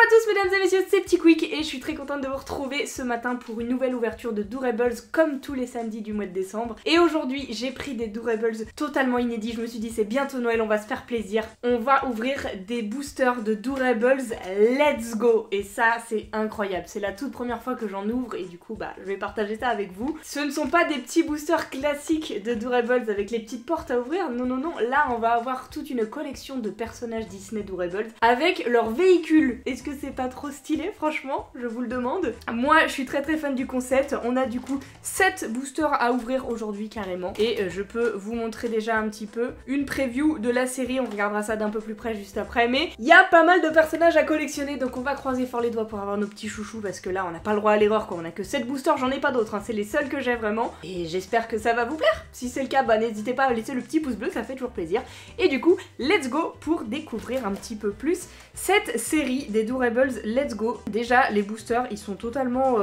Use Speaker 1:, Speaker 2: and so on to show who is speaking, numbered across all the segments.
Speaker 1: à tous mesdames et messieurs, c'est Petit Quick et je suis très contente de vous retrouver ce matin pour une nouvelle ouverture de Doorables comme tous les samedis du mois de décembre. Et aujourd'hui j'ai pris des Doorables totalement inédits, je me suis dit c'est bientôt Noël, on va se faire plaisir. On va ouvrir des boosters de Doorables Let's Go et ça c'est incroyable, c'est la toute première fois que j'en ouvre et du coup je vais partager ça avec vous. Ce ne sont pas des petits boosters classiques de Doorables avec les petites portes à ouvrir, non, là on va avoir toute une collection de personnages Disney Doorables avec leurs véhicules. Est-ce que c'est pas trop stylé franchement? Je vous le demande. Moi je suis très fan du concept. On a du coup 7 boosters à ouvrir aujourd'hui carrément. Et je peux vous montrer déjà un petit peu une preview de la série. On regardera ça d'un peu plus près juste après. Mais il y a pas mal de personnages à collectionner. Donc on va croiser fort les doigts pour avoir nos petits chouchous. Parce que là on n'a pas le droit à l'erreur quoi. On a que 7 boosters, j'en ai pas d'autres. Hein. C'est les seuls que j'ai vraiment. Et j'espère que ça va vous plaire. Si c'est le cas, n'hésitez pas à laisser le petit pouce bleu. Ça fait toujours plaisir. Et du coup, let's go pour découvrir un petit peu plus cette série des Doorables Let's Go. Déjà les boosters ils sont totalement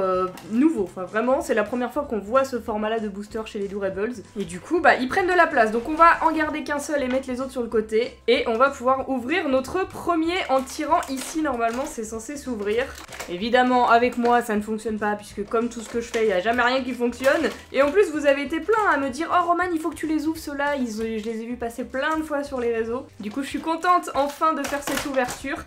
Speaker 1: nouveaux, enfin vraiment c'est la première fois qu'on voit ce format là de booster chez les Doorables et du coup ils prennent de la place, donc on va en garder qu'un seul et mettre les autres sur le côté et on va pouvoir ouvrir notre premier en tirant ici. Normalement c'est censé s'ouvrir. Évidemment avec moi ça ne fonctionne pas puisque comme tout ce que je fais il n'y a jamais rien qui fonctionne et en plus vous avez été plein à me dire oh Roman il faut que tu les ouvres ceux-là, je les ai vus passer plein de fois sur les réseaux. Du coup je suis contente enfin de faire cette ouverture.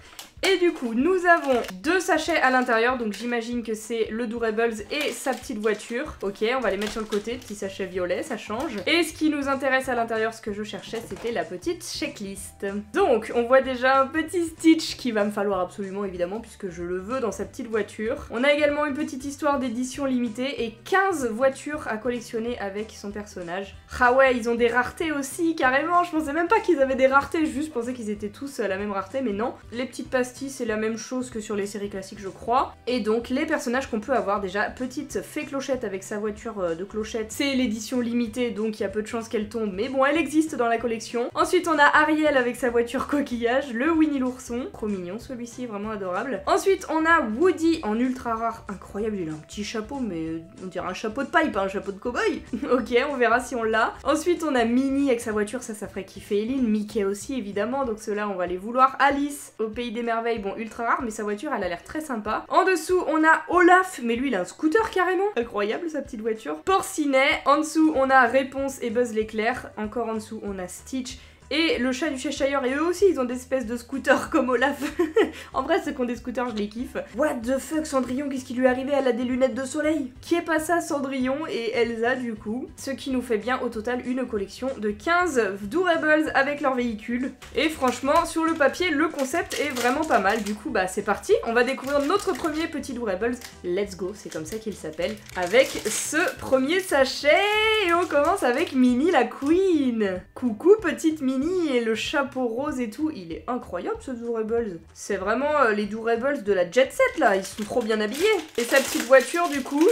Speaker 1: Et du coup, nous avons 2 sachets à l'intérieur, donc j'imagine que c'est le Doorables et sa petite voiture. Ok, on va les mettre sur le côté, petit sachet violet, ça change. Et ce qui nous intéresse à l'intérieur, ce que je cherchais, c'était la petite checklist. Donc, on voit déjà un petit Stitch qui va me falloir absolument, évidemment, puisque je le veux dans sa petite voiture. On a également une petite histoire d'édition limitée et 15 voitures à collectionner avec son personnage. Ah ouais, ils ont des raretés aussi, carrément. Je pensais même pas qu'ils avaient des raretés, juste je pensais qu'ils étaient tous à la même rareté, mais non. Les petites pastilles c'est la même chose que sur les séries classiques je crois. Et donc les personnages qu'on peut avoir déjà, petite Fée Clochette avec sa voiture de clochette, c'est l'édition limitée donc il y a peu de chances qu'elle tombe mais bon elle existe dans la collection. Ensuite on a Ariel avec sa voiture coquillage, le Winnie l'ourson, trop mignon celui-ci, vraiment adorable. Ensuite on a Woody en ultra rare, incroyable, il a un petit chapeau mais on dirait un chapeau de paille pas un chapeau de cow-boy. Ok, on verra si on l'a. Ensuite on a Minnie avec sa voiture, ça ferait kiffer Eline, Mickey aussi évidemment donc ceux-là on va les vouloir. Alice au pays des merveilles, bon ultra rare mais sa voiture elle a l'air très sympa. En dessous on a Olaf, mais lui il a un scooter carrément, incroyable sa petite voiture. Porcinet, en dessous on a Réponse et Buzz l'éclair, encore en dessous on a Stitch et le chat du Cheshire, et eux aussi ils ont des espèces de scooters comme Olaf. En vrai ceux qui ont des scooters je les kiffe. What the fuck, Cendrillon, qu'est-ce qui lui est arrivé? Elle a des lunettes de soleil. Qui est pas ça, Cendrillon et Elsa du coup. Ce qui nous fait bien au total une collection de 15 Doorables avec leur véhicule. Et franchement sur le papier le concept est vraiment pas mal. Du coup c'est parti, on va découvrir notre premier petit Doorables Let's Go, c'est comme ça qu'il s'appelle, avec ce premier sachet. Et on commence avec Minnie la Queen. Coucou petite Minnie. Et le chapeau rose et tout, il est incroyable ce Doorables. C'est vraiment les Doorables de la jet set là, ils sont trop bien habillés. Et sa petite voiture du coup.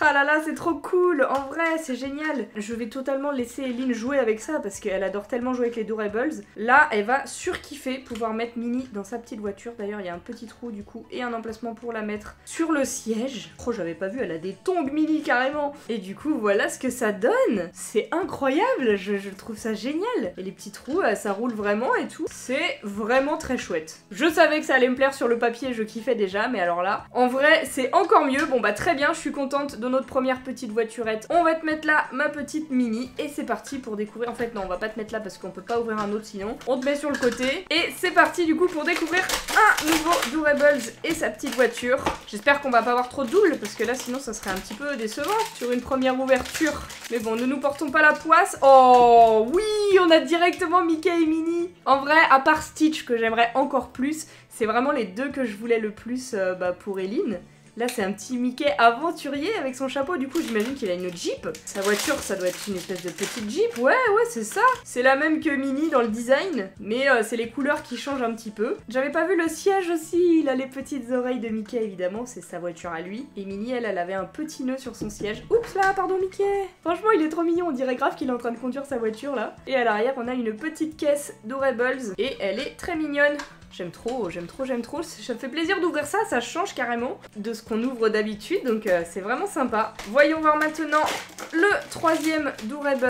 Speaker 1: Ah là là, c'est trop cool, en vrai, c'est génial. Je vais totalement laisser Eline jouer avec ça parce qu'elle adore tellement jouer avec les Doorables. Là, elle va surkiffer pouvoir mettre Minnie dans sa petite voiture. D'ailleurs, il y a un petit trou du coup et un emplacement pour la mettre sur le siège. Oh, j'avais pas vu, elle a des tongs Minnie carrément. Et du coup, voilà ce que ça donne. C'est incroyable, je trouve ça génial. Et les petits trous, ça roule vraiment et tout. C'est vraiment très chouette. Je savais que ça allait me plaire sur le papier, je kiffais déjà, mais alors là, en vrai, c'est encore mieux. Bon très bien, je suis contente de notre première petite voiturette. On va te mettre là ma petite Minnie et c'est parti pour découvrir. En fait non, on va pas te mettre là parce qu'on peut pas ouvrir un autre sinon. On te met sur le côté et c'est parti du coup pour découvrir un nouveau Doorables et sa petite voiture. J'espère qu'on va pas avoir trop de double parce que là sinon ça serait un petit peu décevant sur une première ouverture. Mais bon, ne nous portons pas la poisse. Oh oui, on a directement Mickey et Minnie. En vrai, à part Stitch que j'aimerais encore plus, c'est vraiment les deux que je voulais le plus pour Eline. Là c'est un petit Mickey aventurier avec son chapeau, du coup j'imagine qu'il a une Jeep. Sa voiture ça doit être une espèce de petite Jeep, ouais c'est ça. C'est la même que Minnie dans le design, mais c'est les couleurs qui changent un petit peu. J'avais pas vu le siège aussi, il a les petites oreilles de Mickey évidemment, c'est sa voiture à lui. Et Minnie elle avait un petit nœud sur son siège. Oups là, pardon Mickey. Franchement il est trop mignon, on dirait grave qu'il est en train de conduire sa voiture là. Et à l'arrière on a une petite caisse Doorables et elle est très mignonne. J'aime trop, j'aime trop, j'aime trop. Ça me fait plaisir d'ouvrir ça, ça change carrément de ce qu'on ouvre d'habitude, donc c'est vraiment sympa. Voyons voir maintenant le troisième Doorables.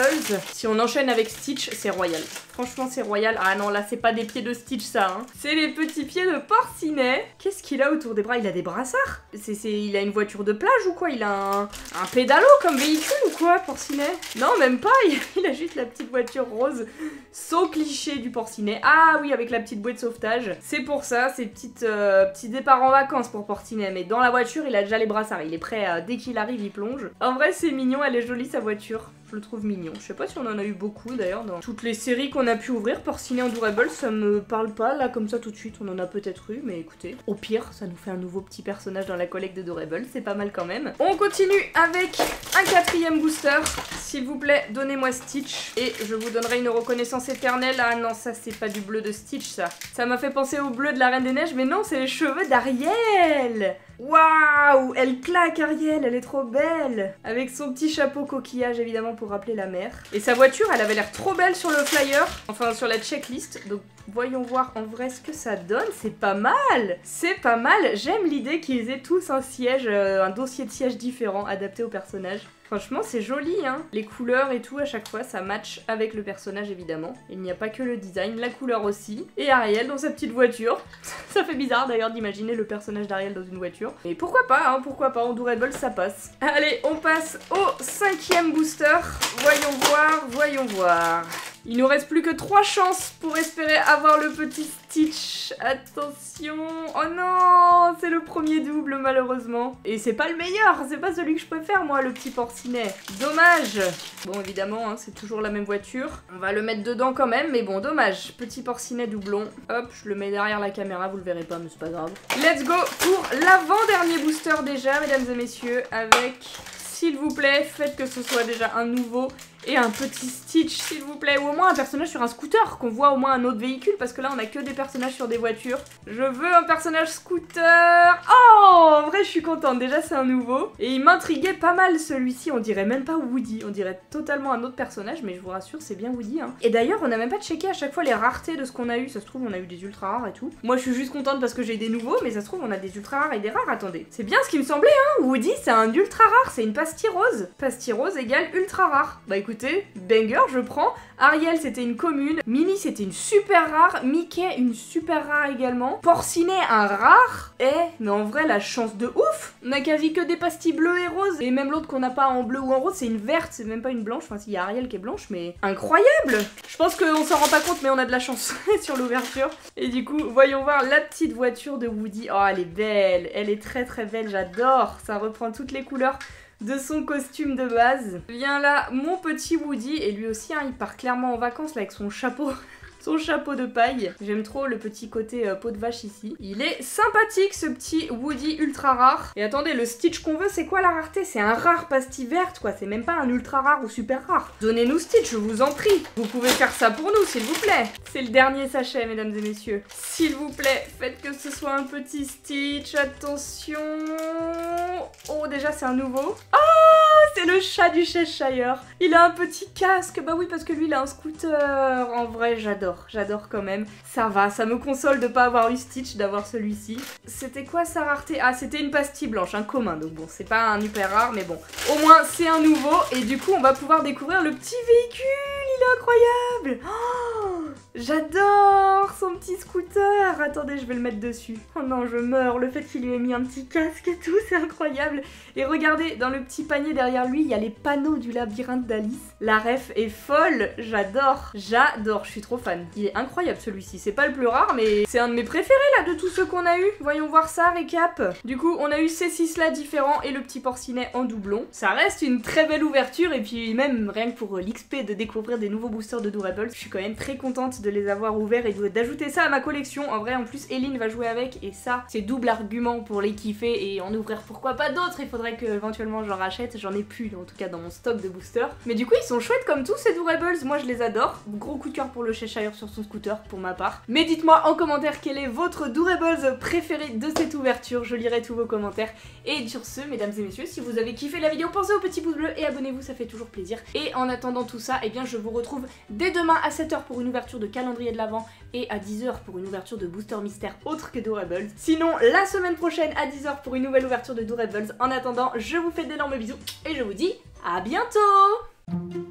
Speaker 1: Si on enchaîne avec Stitch, c'est royal. Franchement, c'est royal. Ah non, là, c'est pas des pieds de Stitch, ça. Hein. C'est les petits pieds de Porcinet. Qu'est-ce qu'il a autour des bras? Il a des brassards. Il a une voiture de plage ou quoi? Il a un pédalo comme véhicule ou quoi, Porcinet? Non, même pas. Il a juste la petite voiture rose. Son cliché du Porcinet. Ah oui, avec la petite bouée de sauvetage. C'est pour ça, c'est petit départ en vacances pour Porcinet. Mais dans la voiture, il a déjà les brassards. Il est prêt à, dès qu'il arrive, il plonge. En vrai, c'est mignon. Elle est jolie, sa voiture. Je le trouve mignon. Je sais pas si on en a eu beaucoup d'ailleurs dans toutes les séries qu'on a pu ouvrir. Porcinet en Doorables, ça me parle pas là comme ça tout de suite. On en a peut-être eu, mais écoutez. Au pire, ça nous fait un nouveau petit personnage dans la collecte de Doorables. C'est pas mal quand même. On continue avec un quatrième booster. S'il vous plaît, donnez-moi Stitch. Et je vous donnerai une reconnaissance éternelle. Ah non, ça c'est pas du bleu de Stitch ça. Ça m'a fait penser au bleu de la Reine des Neiges, mais non, c'est les cheveux d'Ariel. Waouh, elle claque Ariel, elle est trop belle. Avec son petit chapeau coquillage évidemment pour rappeler la mer. Et sa voiture, elle avait l'air trop belle sur le flyer, enfin sur la checklist. Donc voyons voir en vrai ce que ça donne. C'est pas mal. C'est pas mal. J'aime l'idée qu'ils aient tous un siège, un dossier de siège différent adapté au personnage. Franchement, c'est joli, hein. Les couleurs et tout, à chaque fois, ça match avec le personnage, évidemment. Il n'y a pas que le design, la couleur aussi. Et Ariel dans sa petite voiture. Ça fait bizarre, d'ailleurs, d'imaginer le personnage d'Ariel dans une voiture. Mais pourquoi pas, hein, pourquoi pas, en Doorables, ça passe. Allez, on passe au cinquième booster. Voyons voir, voyons voir. Il nous reste plus que 3 chances pour espérer avoir le petit Stitch. Attention. Oh non, c'est le premier double malheureusement. Et c'est pas le meilleur, c'est pas celui que je préfère moi, le petit Porcinet. Dommage. Bon évidemment, hein, c'est toujours la même voiture. On va le mettre dedans quand même, mais bon, dommage. Petit Porcinet doublon. Hop, je le mets derrière la caméra, vous le verrez pas, mais c'est pas grave. Let's go pour l'avant-dernier booster déjà, mesdames et messieurs, avec... S'il vous plaît, faites que ce soit déjà un nouveau et un petit Stitch, s'il vous plaît. Ou au moins un personnage sur un scooter, qu'on voit au moins un autre véhicule, parce que là, on a que des personnages sur des voitures. Je veux un personnage scooter. Oh, en vrai, je suis contente. Déjà, c'est un nouveau. Et il m'intriguait pas mal, celui-ci. On dirait même pas Woody. On dirait totalement un autre personnage, mais je vous rassure, c'est bien Woody. Hein. Et d'ailleurs, on n'a même pas checké à chaque fois les raretés de ce qu'on a eu. Ça se trouve, on a eu des ultra rares et tout. Moi, je suis juste contente parce que j'ai des nouveaux, mais ça se trouve, on a des ultra rares et des rares. Attendez. C'est bien ce qui me semblait, hein. Woody, c'est un ultra rare. C'est une pastille rose. Pastille rose égale ultra rare. Bah écoutez, banger, je prends. Ariel, c'était une commune. Minnie, c'était une super rare. Mickey, une super rare également. Porcinet, un rare. Mais en vrai, la chance de ouf. On a quasi que des pastilles bleues et roses. Et même l'autre qu'on n'a pas en bleu ou en rose, c'est une verte. C'est même pas une blanche. Enfin, s'il y a Ariel qui est blanche, mais incroyable. Je pense qu'on s'en rend pas compte, mais on a de la chance sur l'ouverture. Et du coup, voyons voir la petite voiture de Woody. Oh, elle est belle. Elle est très très belle. J'adore. Ça reprend toutes les couleurs de son costume de base. Viens là, mon petit Woody, et lui aussi, hein, il part clairement en vacances là avec son chapeau. Son chapeau de paille. J'aime trop le petit côté peau de vache ici. Il est sympathique ce petit Woody ultra rare. Et attendez, le Stitch qu'on veut, c'est quoi la rareté? C'est un rare pastille verte quoi. C'est même pas un ultra rare ou super rare. Donnez-nous Stitch, je vous en prie. Vous pouvez faire ça pour nous, s'il vous plaît. C'est le dernier sachet, mesdames et messieurs. S'il vous plaît, faites que ce soit un petit Stitch. Attention. Oh, déjà, c'est un nouveau. Oh, c'est le chat du Cheshire. Il a un petit casque. Bah oui, parce que lui, il a un scooter. En vrai, j'adore quand même. Ça va, ça me console de pas avoir eu Stitch, d'avoir celui-ci. C'était quoi sa rareté? Ah, c'était une pastille blanche, un commun. Donc bon, c'est pas un hyper rare, mais bon. Au moins, c'est un nouveau. Et du coup, on va pouvoir découvrir le petit véhicule. Il est incroyable. Oh, j'adore son petit scooter. Attendez, je vais le mettre dessus. Oh non, je meurs. Le fait qu'il lui ait mis un petit casque et tout, c'est incroyable. Et regardez, dans le petit panier derrière lui, il y a les panneaux du labyrinthe d'Alice. La ref est folle. J'adore. J'adore. Je suis trop fan. Il est incroyable celui-ci. C'est pas le plus rare, mais c'est un de mes préférés là de tous ceux qu'on a eu. Voyons voir ça, récap. Du coup, on a eu ces 6 là différents et le petit Porcinet en doublon. Ça reste une très belle ouverture et puis même rien que pour l'XP de découvrir des nouveaux boosters de Doorables, je suis quand même très contente de les avoir ouverts et d'ajouter ça à ma collection. En vrai, en plus, Eline va jouer avec et ça, c'est double argument pour les kiffer et en ouvrir pourquoi pas d'autres. Il faudrait que éventuellement j'en rachète. J'en ai plus en tout cas dans mon stock de boosters. Mais du coup, ils sont chouettes comme tous ces Doorables. Moi, je les adore. Gros coup de cœur pour le Cheshire sur son scooter pour ma part. Mais dites-moi en commentaire quel est votre Doorables préféré de cette ouverture. Je lirai tous vos commentaires. Et sur ce, mesdames et messieurs, si vous avez kiffé la vidéo, pensez au petit pouce bleu et abonnez-vous, ça fait toujours plaisir. Et en attendant tout ça, eh bien je vous retrouve dès demain à 7 h pour une ouverture de calendrier de l'Avent et à 10h pour une ouverture de booster mystère autre que Doorables. Sinon, la semaine prochaine à 10h pour une nouvelle ouverture de Doorables. En attendant, je vous fais d'énormes bisous et je vous dis à bientôt!